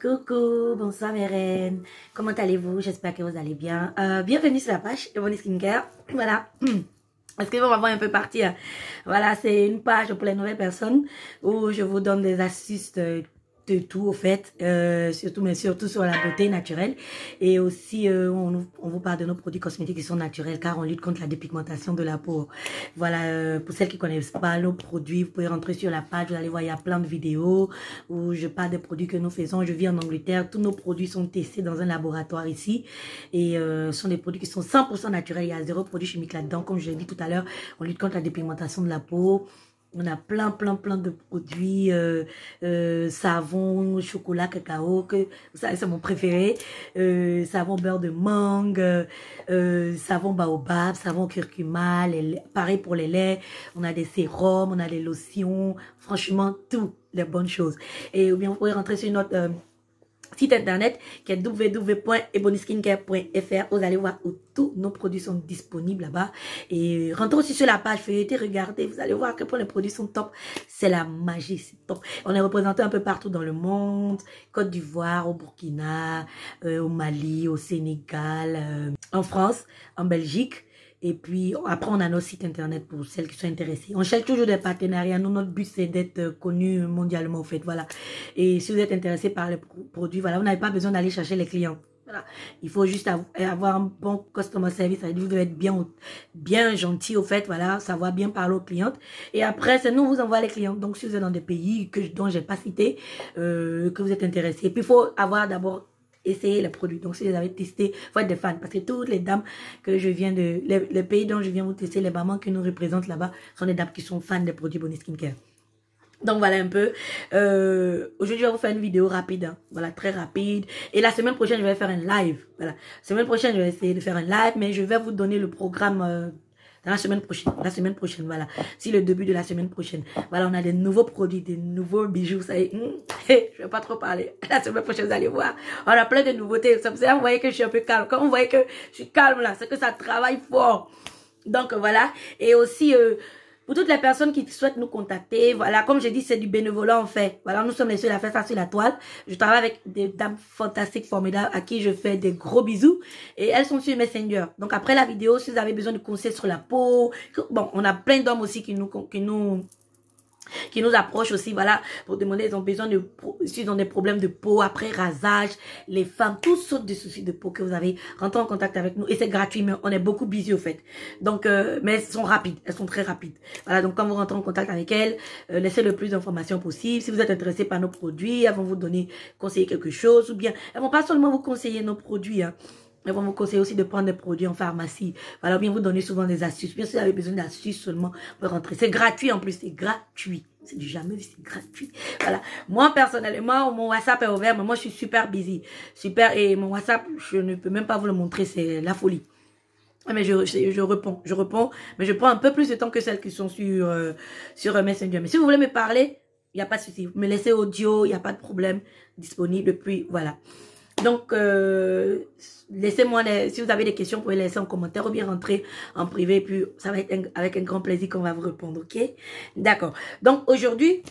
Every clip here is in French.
Coucou, bonsoir mes reines. Comment allez-vous? J'espère que vous allez bien. Bienvenue sur la page Ebony Skincare. Voilà. Excusez-moi, on va voir un peu partir. Voilà, c'est une page pour les nouvelles personnes où je vous donne des astuces de tout au fait, surtout mais surtout sur la beauté naturelle, et aussi on vous parle de nos produits cosmétiques qui sont naturels car on lutte contre la dépigmentation de la peau. Voilà, pour celles qui connaissent pas nos produits, vous pouvez rentrer sur la page, vous allez voir, il y a plein de vidéos où je parle des produits que nous faisons. Je vis en Angleterre, tous nos produits sont testés dans un laboratoire ici et ce sont des produits qui sont 100% naturels, il y a zéro produit chimique là-dedans. Comme je l'ai dit tout à l'heure, on lutte contre la dépigmentation de la peau. On a plein de produits, savon, chocolat, cacao, que vous savez, c'est mon préféré, savon beurre de mangue, savon baobab, savon curcuma, pareil pour les laits, on a des sérums, on a des lotions, franchement, tout les bonnes choses. Et ou bien vous pouvez rentrer sur notre site internet qui est www.ebonyskincare.fr. Vous allez voir où tous nos produits sont disponibles là-bas. Et rentrez aussi sur la page, feuilletez, regardez. Vous allez voir que pour les produits sont top. C'est la magie, c'est top. On est représenté un peu partout dans le monde. Côte d'Ivoire, au Burkina, au Mali, au Sénégal, en France, en Belgique. Et puis, après, on a nos sites internet pour celles qui sont intéressées. On cherche toujours des partenariats. Nous, notre but, c'est d'être connus mondialement, en fait. Voilà. Et si vous êtes intéressé par les produits, voilà, vous n'avez pas besoin d'aller chercher les clients. Voilà. Il faut juste avoir un bon customer service. Ça veut dire que vous devez être bien gentil, au fait. Voilà. Savoir bien parler aux clientes. Et après, c'est nous, vous envoie les clients. Donc, si vous êtes dans des pays dont j'ai pas cité, que vous êtes intéressé. Et puis, il faut avoir d'abord essayez les produits. Donc, si vous avez testé, faut être des fans. Parce que toutes les dames que je viens de, les pays dont je viens vous tester, les mamans qui nous représentent là-bas, sont des dames qui sont fans des produits Ebony Skincare. Donc, voilà un peu. Aujourd'hui, je vais vous faire une vidéo rapide. Hein. Voilà, très rapide. Et la semaine prochaine, je vais faire un live. Voilà. La semaine prochaine, je vais essayer de faire un live, mais je vais vous donner le programme dans la semaine prochaine, voilà. Si le début de la semaine prochaine. Voilà, on a des nouveaux produits, des nouveaux bijoux, vous savez. Je vais pas trop parler. La semaine prochaine, vous allez voir. On a plein de nouveautés. Ça vous voyez que je suis un peu calme. Quand vous voyez que je suis calme là, c'est que ça travaille fort. Donc, voilà. Et aussi, pour toutes les personnes qui souhaitent nous contacter, voilà, comme j'ai dit, c'est du bénévolat en fait. Voilà, nous sommes les seuls à faire ça sur la toile. Je travaille avec des dames fantastiques, formidables, à qui je fais des gros bisous. Et elles sont sur Messenger. Donc après la vidéo, si vous avez besoin de conseils sur la peau, bon, on a plein d'hommes aussi qui nous approchent aussi, voilà, pour demander, ils ont besoin de, s'ils ont des problèmes de peau, après rasage, les femmes, toutes sortes de soucis de peau que vous avez, rentrez en contact avec nous, et c'est gratuit, mais on est beaucoup busy au fait. Donc, mais elles sont rapides, elles sont très rapides. Voilà, donc quand vous rentrez en contact avec elles, laissez le plus d'informations possible. Si vous êtes intéressé par nos produits, elles vont vous donner, conseiller quelque chose, ou bien, elles vont pas seulement vous conseiller nos produits, hein. Elles vont vous conseiller aussi de prendre des produits en pharmacie. Voilà, bien vous donner souvent des astuces. Bien si vous avez besoin d'astuces seulement, vous pouvez rentrer. C'est gratuit en plus, c'est gratuit. C'est du jamais vu, c'est gratuit. Voilà. Moi, personnellement, mon WhatsApp est ouvert, mais moi, je suis super busy. Super, et mon WhatsApp, je ne peux même pas vous le montrer, c'est la folie. Mais je réponds, mais je prends un peu plus de temps que celles qui sont sur Messenger. Mais si vous voulez me parler, il n'y a pas de souci. Vous me laissez audio, il n'y a pas de problème disponible. Puis, voilà. Donc, laissez-moi, si vous avez des questions, vous pouvez laisser en commentaire ou bien rentrer en privé. Puis, ça va être avec un grand plaisir qu'on va vous répondre, ok? D'accord. Donc, aujourd'hui,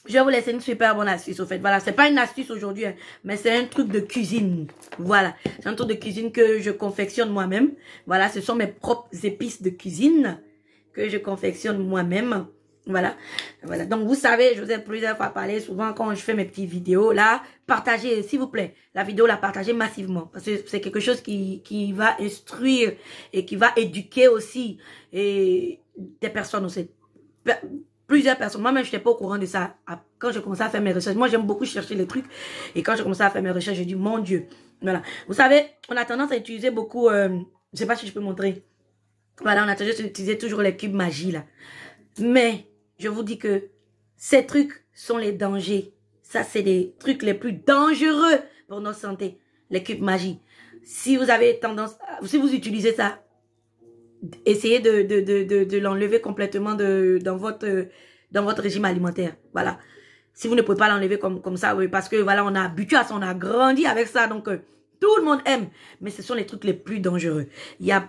je vais vous laisser une super bonne astuce, au fait. Voilà, c'est pas une astuce aujourd'hui, hein, mais c'est un truc de cuisine. Voilà, c'est un truc de cuisine que je confectionne moi-même. Voilà, ce sont mes propres épices de cuisine que je confectionne moi-même. Voilà, voilà. Donc, vous savez, je vous ai plusieurs fois parlé, souvent quand je fais mes petites vidéos, là, partagez, s'il vous plaît, la vidéo, la partagez massivement. Parce que c'est quelque chose qui va instruire et qui va éduquer aussi et des personnes aussi. Plusieurs personnes. Moi-même, je n'étais pas au courant de ça. Quand j'ai commencé à faire mes recherches, moi, j'aime beaucoup chercher les trucs. Et quand j'ai commencé à faire mes recherches, j'ai dit, mon Dieu. Voilà. Vous savez, on a tendance à utiliser beaucoup, je sais pas si je peux montrer. Voilà, on a tendance à utiliser toujours les cubes magie, là. Mais, je vous dis que ces trucs sont les dangers. Ça, c'est les trucs les plus dangereux pour notre santé. Les cubes magie. Si vous avez tendance, si vous utilisez ça, essayez de l'enlever complètement dans votre régime alimentaire. Voilà. Si vous ne pouvez pas l'enlever comme ça, oui, parce que voilà, on a habitué à ça, on a grandi avec ça, donc tout le monde aime. Mais ce sont les trucs les plus dangereux.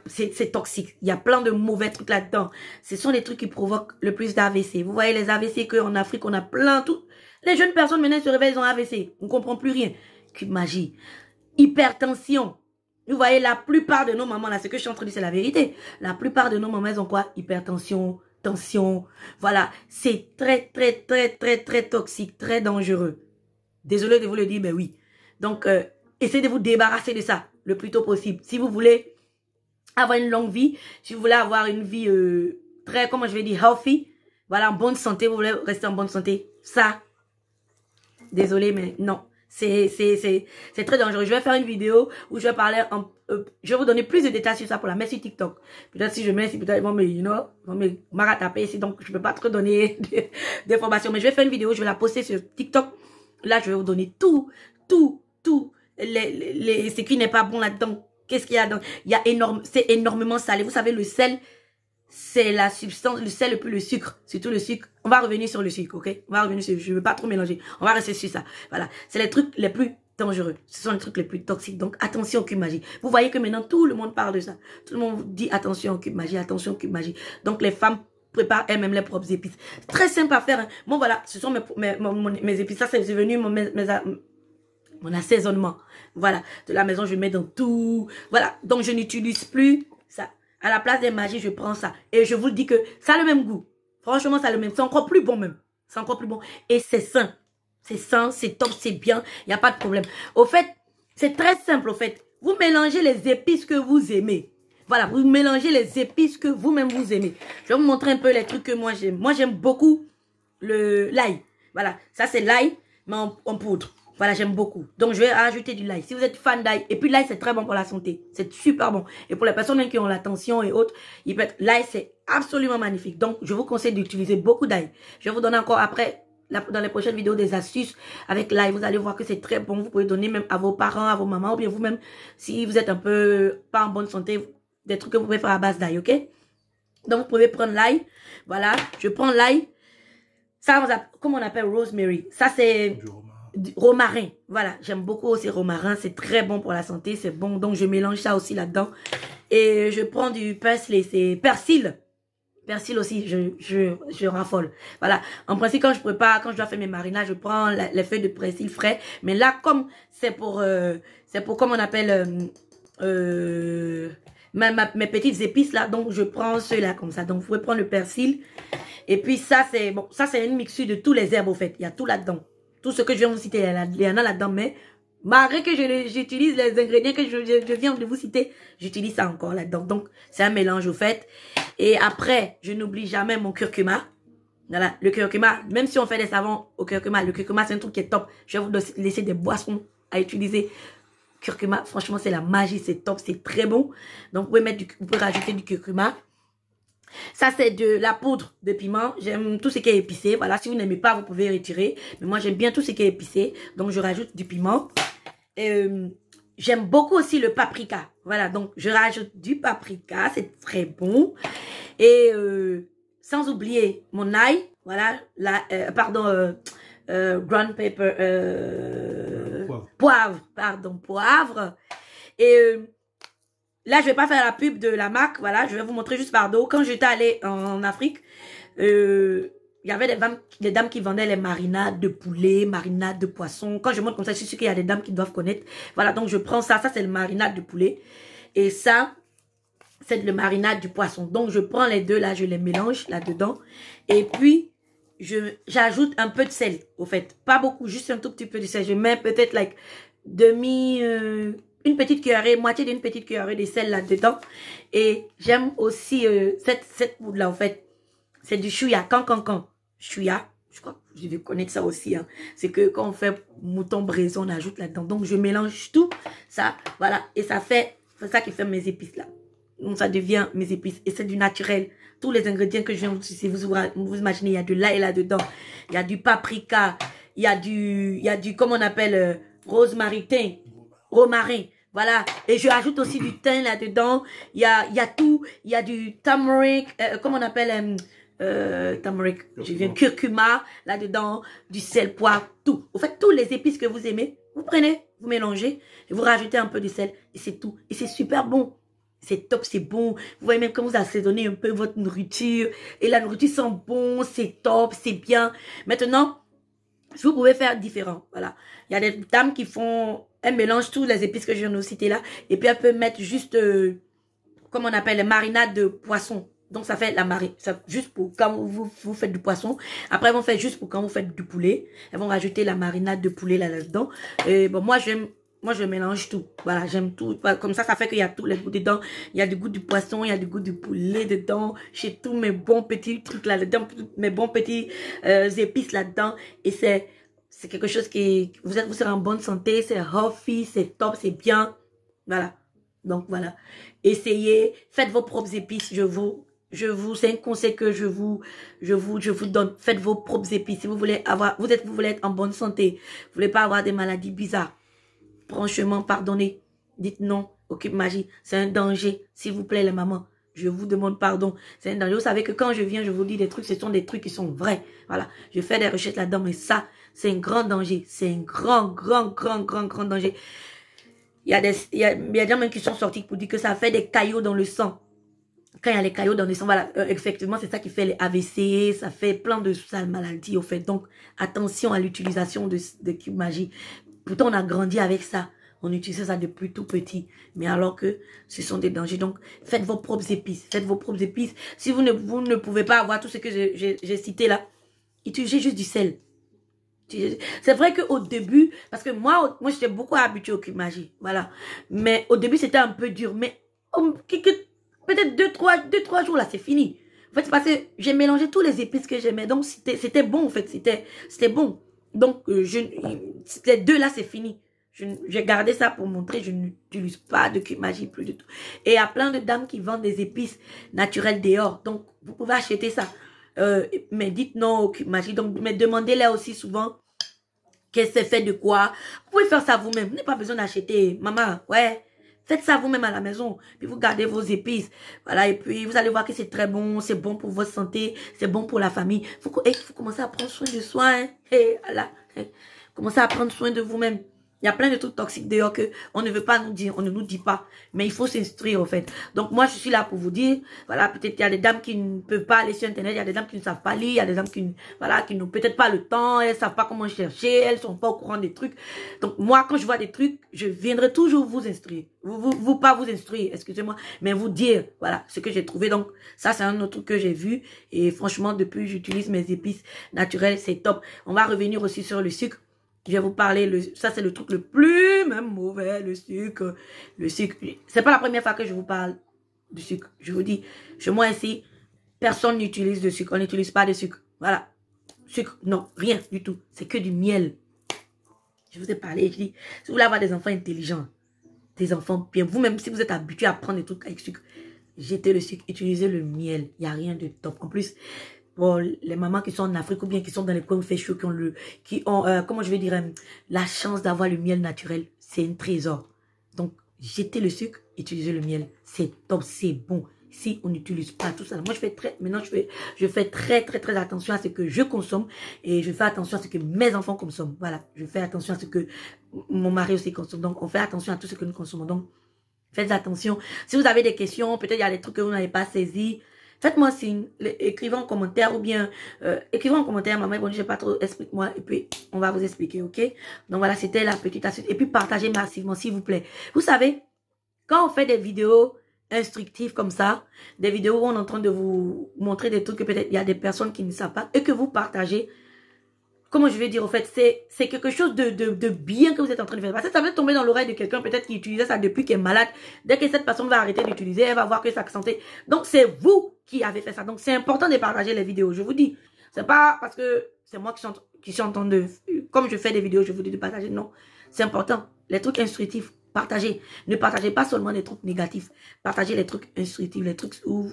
C'est toxique. Il y a plein de mauvais trucs là-dedans. Ce sont les trucs qui provoquent le plus d'AVC. Vous voyez les AVC qu'en Afrique, on a plein tout. Les jeunes personnes maintenant se réveillent, ils ont AVC. On ne comprend plus rien. Cube magie. Hypertension. Vous voyez, la plupart de nos mamans, là, ce que je suis en train de dire, c'est la vérité. La plupart de nos mamans, elles ont quoi? Hypertension, tension. Voilà. C'est très, très, très, très, très toxique, très dangereux. Désolé de vous le dire, mais oui. Donc, essayez de vous débarrasser de ça le plus tôt possible. Si vous voulez avoir une longue vie, si vous voulez avoir une vie très, comment je vais dire, healthy, voilà, en bonne santé, vous voulez rester en bonne santé, ça, désolé, mais non. C'est très dangereux. Je vais faire une vidéo où je vais parler, je vais vous donner plus de détails sur ça pour la mettre sur TikTok. Peut-être si je mets, peut-être ils vont me, you know, m'a rattrapé ici, donc je peux pas trop donner d'informations. Mais je vais faire une vidéo, je vais la poster sur TikTok. Là, je vais vous donner tout, ce qui n'est pas bon là-dedans. Qu'est-ce qu'il y a dedans? Il y a c'est énormément salé. Vous savez, le sel, c'est la substance, le sel plus le sucre, surtout le sucre. On va revenir sur le sucre, ok? On va revenir sur, je veux pas trop mélanger. On va rester sur ça. Voilà. C'est les trucs les plus dangereux. Ce sont les trucs les plus toxiques. Donc, attention au cube magie. Vous voyez que maintenant, tout le monde parle de ça. Tout le monde dit attention au cube magie, attention au cube magie. Donc, les femmes préparent elles-mêmes les propres épices. Très simple à faire. Hein. Bon, voilà. Ce sont mes épices. Ça, c'est venu mon assaisonnement. Voilà. De la maison, je mets dans tout. Voilà. Donc, je n'utilise plus ça. À la place des magies, je prends ça. Et je vous le dis que ça a le même goût. Franchement, ça a le même. C'est encore plus bon même. C'est encore plus bon. Et c'est sain. C'est sain, c'est top, c'est bien. Il n'y a pas de problème. Au fait, c'est très simple au fait. Vous mélangez les épices que vous aimez. Voilà, vous mélangez les épices que vous-même vous aimez. Je vais vous montrer un peu les trucs que moi j'aime. Moi, j'aime beaucoup l'ail. Voilà, ça c'est l'ail, mais en poudre. Voilà, j'aime beaucoup. Donc, je vais rajouter du l'ail. Si vous êtes fan d'ail, et puis l'ail, c'est très bon pour la santé. C'est super bon. Et pour les personnes même qui ont la tension et autres, l'ail, c'est absolument magnifique. Donc, je vous conseille d'utiliser beaucoup d'ail. Je vais vous donner encore après, dans les prochaines vidéos, des astuces avec l'ail. Vous allez voir que c'est très bon. Vous pouvez donner même à vos parents, à vos mamans, ou bien vous-même, si vous êtes un peu pas en bonne santé, des trucs que vous pouvez faire à base d'ail, ok? Donc, vous pouvez prendre l'ail. Voilà, je prends l'ail. Ça, comme on appelle rosemary. Ça, c'est romarin. Voilà, j'aime beaucoup aussi romarin. C'est très bon pour la santé, c'est bon. Donc, je mélange ça aussi là-dedans. Et je prends du persil, c'est persil. Persil aussi, je raffole. Voilà. En principe, quand je prépare, quand je dois faire mes marinades, je prends les feuilles de persil frais. Mais là, comme c'est pour, comme on appelle, mes petites épices là, donc je prends ceux-là comme ça. Donc, vous pouvez prendre le persil. Et puis ça, c'est bon, ça c'est une mixture de tous les herbes au fait. Il y a tout là-dedans. Tout ce que je viens de vous citer, il y en a là-dedans. Mais malgré que j'utilise les ingrédients que je viens de vous citer, j'utilise ça encore là-dedans. Donc, c'est un mélange au fait. Et après, je n'oublie jamais mon curcuma. Voilà, le curcuma, même si on fait des savons au curcuma, le curcuma, c'est un truc qui est top. Je vais vous laisser des boissons à utiliser. Curcuma, franchement, c'est la magie, c'est top, c'est très bon. Donc, vous pouvez rajouter du curcuma. Ça, c'est de la poudre de piment. J'aime tout ce qui est épicé. Voilà, si vous n'aimez pas, vous pouvez retirer. Mais moi, j'aime bien tout ce qui est épicé. Donc, je rajoute du piment. J'aime beaucoup aussi le paprika. Voilà, donc je rajoute du paprika. C'est très bon. Et sans oublier mon ail. Voilà, ground pepper. Poivre. Et là, je vais pas faire la pub de la marque. Voilà, je vais vous montrer juste par dos. Quand j'étais allée en Afrique, il y avait des dames qui vendaient les marinades de poulet, marinades de poisson. Quand je montre comme ça, je suis sûre qu'il y a des dames qui doivent connaître. Voilà, donc je prends ça. Ça, c'est le marinade de poulet. Et ça, c'est le marinade du poisson. Donc, je prends les deux là, je les mélange là-dedans. Et puis, j'ajoute un peu de sel, au fait. Pas beaucoup, juste un tout petit peu de sel. Je mets peut-être une petite cuillerée, moitié d'une petite cuillerée de sel là-dedans. Et j'aime aussi cette poudre-là, en fait. C'est du chouïa, cancan. Chouïa, je crois que je vais connaître ça aussi. Hein. C'est que quand on fait mouton braisé, on ajoute là-dedans. Donc, je mélange tout ça, voilà. Et c'est ça qui fait mes épices là. Donc, ça devient mes épices. Et c'est du naturel. Tous les ingrédients que je viens vous imaginez, il y a de l'ail là-dedans. Il y a du paprika. Il y a du comment on appelle, romarin. Voilà. Et je ajoute aussi du thym là-dedans. Il y a tout. Il y a du turmeric. Comment on appelle turmeric. Je viens curcuma là-dedans. Du sel, poivre, tout. Au fait, tous les épices que vous aimez, vous prenez, vous mélangez. Et vous rajoutez un peu de sel. Et c'est tout. Et c'est super bon. C'est top, c'est bon. Vous voyez même quand vous assaisonnez un peu votre nourriture. Et la nourriture sent bon, c'est top, c'est bien. Maintenant, Vous pouvez faire différent, voilà. Il y a des dames qui font, elles mélangent tous les épices que je viens de citer là, et puis elles peuvent mettre juste, comme on appelle les marinades de poisson. Donc ça fait la marine, juste pour quand vous faites du poisson. Après elles vont faire juste pour quand vous faites du poulet. Elles vont rajouter la marinade de poulet là-dedans. Et bon, moi je mélange tout. Voilà, j'aime tout. Comme ça fait qu'il y a tous les goûts dedans. Il y a du goût du poisson, il y a du goût du poulet dedans. J'ai tous mes bons petits trucs là-dedans, mes bons petits épices là-dedans. Et c'est quelque chose qui, vous serez en bonne santé, c'est healthy, c'est top, c'est bien. Voilà. Donc voilà. Essayez, faites vos propres épices, c'est un conseil que je vous donne. Faites vos propres épices. Si vous voulez vous voulez être en bonne santé, vous voulez pas avoir des maladies bizarres. Franchement, pardonnez. Dites non au Cube Magie. C'est un danger. S'il vous plaît, les mamans, je vous demande pardon. C'est un danger. Vous savez que quand je viens, je vous dis des trucs, ce sont des trucs qui sont vrais. Voilà. Je fais des recherches là-dedans, mais ça, c'est un grand danger. C'est un grand danger. Il y a des gens même qui sont sortis pour dire que ça fait des caillots dans le sang. Quand il y a les caillots dans le sang, voilà, effectivement, c'est ça qui fait les AVC, ça fait plein de sales maladies, au fait. Donc, attention à l'utilisation de Cube Magie. Pourtant, on a grandi avec ça. On utilisait ça depuis tout petit. Mais alors que ce sont des dangers. Donc, faites vos propres épices. Faites vos propres épices. Si vous ne pouvez pas avoir tout ce que j'ai cité là, utilisez juste du sel. C'est vrai qu'au début, parce que moi j'étais beaucoup habituée au Cube Magie. Voilà. Mais au début, c'était un peu dur. Mais peut-être 2-3 jours là, c'est fini. En fait, c'est parce que j'ai mélangé tous les épices que j'aimais. Donc, c'était bon, en fait. C'était bon. Donc, ces deux là, c'est fini. J'ai gardé ça pour montrer, je n'utilise pas de Cube Magie plus du tout. Et il y a plein de dames qui vendent des épices naturelles dehors. Donc, vous pouvez acheter ça. Mais dites non au Cube Magie. Donc, mais demandez-leur aussi souvent qu'est-ce que c'est fait de quoi. Vous pouvez faire ça vous-même. Vous n'avez pas besoin d'acheter. Maman, ouais. Faites ça vous-même à la maison. Puis vous gardez vos épices. Voilà. Et puis vous allez voir que c'est très bon. C'est bon pour votre santé. C'est bon pour la famille. Il faut commencer à prendre soin de soi. Hein. Et voilà. Commencez à prendre soin de vous-même. Il y a plein de trucs toxiques dehors que on ne veut pas nous dire, on ne nous dit pas. Mais il faut s'instruire, en fait. Donc, moi, je suis là pour vous dire, voilà, peut-être il y a des dames qui ne peuvent pas aller sur Internet, il y a des dames qui ne savent pas lire, il y a des dames qui, voilà, qui n'ont peut-être pas le temps, elles ne savent pas comment chercher, elles sont pas au courant des trucs. Donc, moi, quand je vois des trucs, je viendrai toujours vous instruire. Pas vous instruire, excusez-moi, mais vous dire, voilà, ce que j'ai trouvé. Donc, ça, c'est un autre truc que j'ai vu. Et franchement, depuis, j'utilise mes épices naturelles, c'est top. On va revenir aussi sur le sucre. Je vais vous parler, ça c'est le truc le plus même mauvais, le sucre. Le sucre, c'est pas la première fois que je vous parle du sucre. Je vous dis, chez moi ici, personne n'utilise de sucre. On n'utilise pas de sucre. Voilà. Sucre, non, rien du tout. C'est que du miel. Je vous ai parlé, je dis, si vous voulez avoir des enfants intelligents, des enfants bien, vous-même si vous êtes habitué à prendre des trucs avec sucre, jetez le sucre, utilisez le miel. Il n'y a rien de top. En plus, pour les mamans qui sont en Afrique ou bien qui sont dans les coins où il fait chaud, qui ont comment je vais dire, la chance d'avoir le miel naturel, c'est un trésor. Donc, jetez le sucre, utilisez le miel. C'est top, c'est bon. Si on n'utilise pas tout ça, moi maintenant je fais très attention à ce que je consomme et je fais attention à ce que mes enfants consomment. Voilà, je fais attention à ce que mon mari aussi consomme. Donc, on fait attention à tout ce que nous consommons. Donc, faites attention. Si vous avez des questions, peut-être il y a des trucs que vous n'avez pas saisis. Faites-moi signe, écrivez en commentaire ou bien écrivez en commentaire, maman, bon, je sais pas trop, explique-moi et puis on va vous expliquer, ok? Donc voilà, c'était la petite astuce. Et puis partagez massivement, s'il vous plaît. Vous savez, quand on fait des vidéos instructives comme ça, des vidéos où on est en train de vous montrer des trucs que peut-être il y a des personnes qui ne savent pas et que vous partagez, comment je vais dire, au fait, c'est quelque chose de bien que vous êtes en train de faire. Parce que ça va tomber dans l'oreille de quelqu'un, peut-être qui utilisait ça depuis qu'il est malade. Dès que cette personne va arrêter d'utiliser, elle va voir que sa santé. Donc, c'est vous qui avez fait ça. Donc, c'est important de partager les vidéos, je vous dis. C'est pas parce que c'est moi qui suis en train de... Comme je fais des vidéos, je vous dis de partager. Non, c'est important. Les trucs instructifs, partagez. Ne partagez pas seulement les trucs négatifs. Partagez les trucs instructifs, les trucs où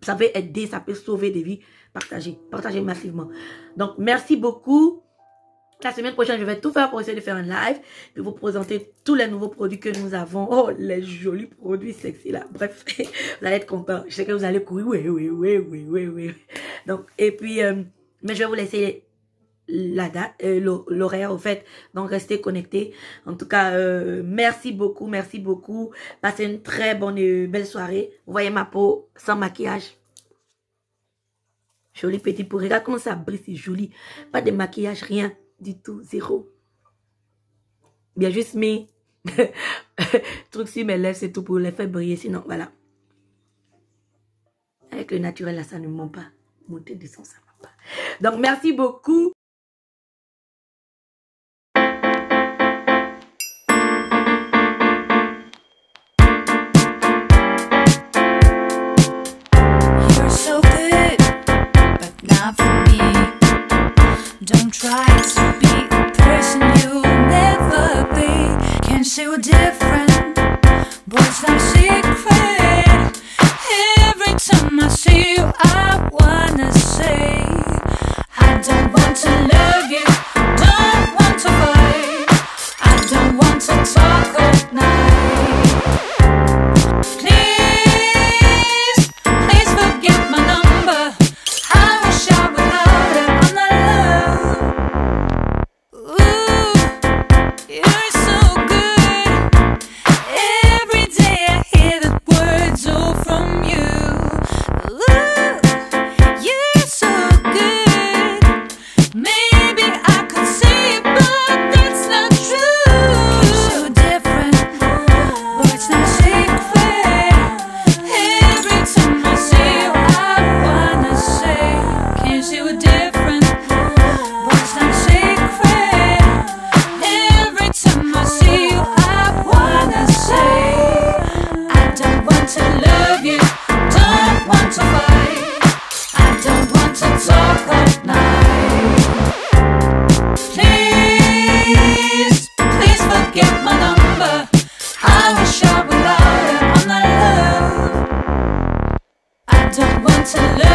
ça peut aider, ça peut sauver des vies. Partagez. Partagez massivement. Donc, merci beaucoup. La semaine prochaine, je vais tout faire pour essayer de faire un live. De vous présenter tous les nouveaux produits que nous avons. Oh, les jolis produits sexy là. Bref, vous allez être contents. Je sais que vous allez courir. Oui. Donc, et puis, mais je vais vous laisser la date, l'horaire au fait. Donc, restez connectés. En tout cas, merci beaucoup. Passez une très bonne, belle soirée. Vous voyez ma peau sans maquillage. Jolie petite peau. Regarde comment ça brille, c'est joli. Pas de maquillage, rien. Du tout, zéro. Bien juste mis truc sur mes lèvres, c'est tout pour les faire briller. Sinon, voilà. Avec le naturel, là, ça ne ment pas. Monter, descendre, ça ne ment pas. Donc, merci beaucoup. You're so good, but not for me. Don't try to be a person you'll never be. Can't say we're different, but it's not a secret. Every time I see you, I wanna say, I don't want to love you, don't want to fight, I don't want to talk all night. Please, please forget my number. I wish I would love it, I'm not in love. Ooh, you're so good. Every day I hear the words all from you. Ooh, you're so good. Maybe I could say it, but that's not true. You're so different, but it's not a secret. Every time I see you, I wanna say, can't say we're different, but it's not a secret. Every time I see you, I wanna say, I don't want to love you, don't want to fight, I don't want to talk all night. Please, please forget my number. I wish I would love you, I'm not in love. I don't want to love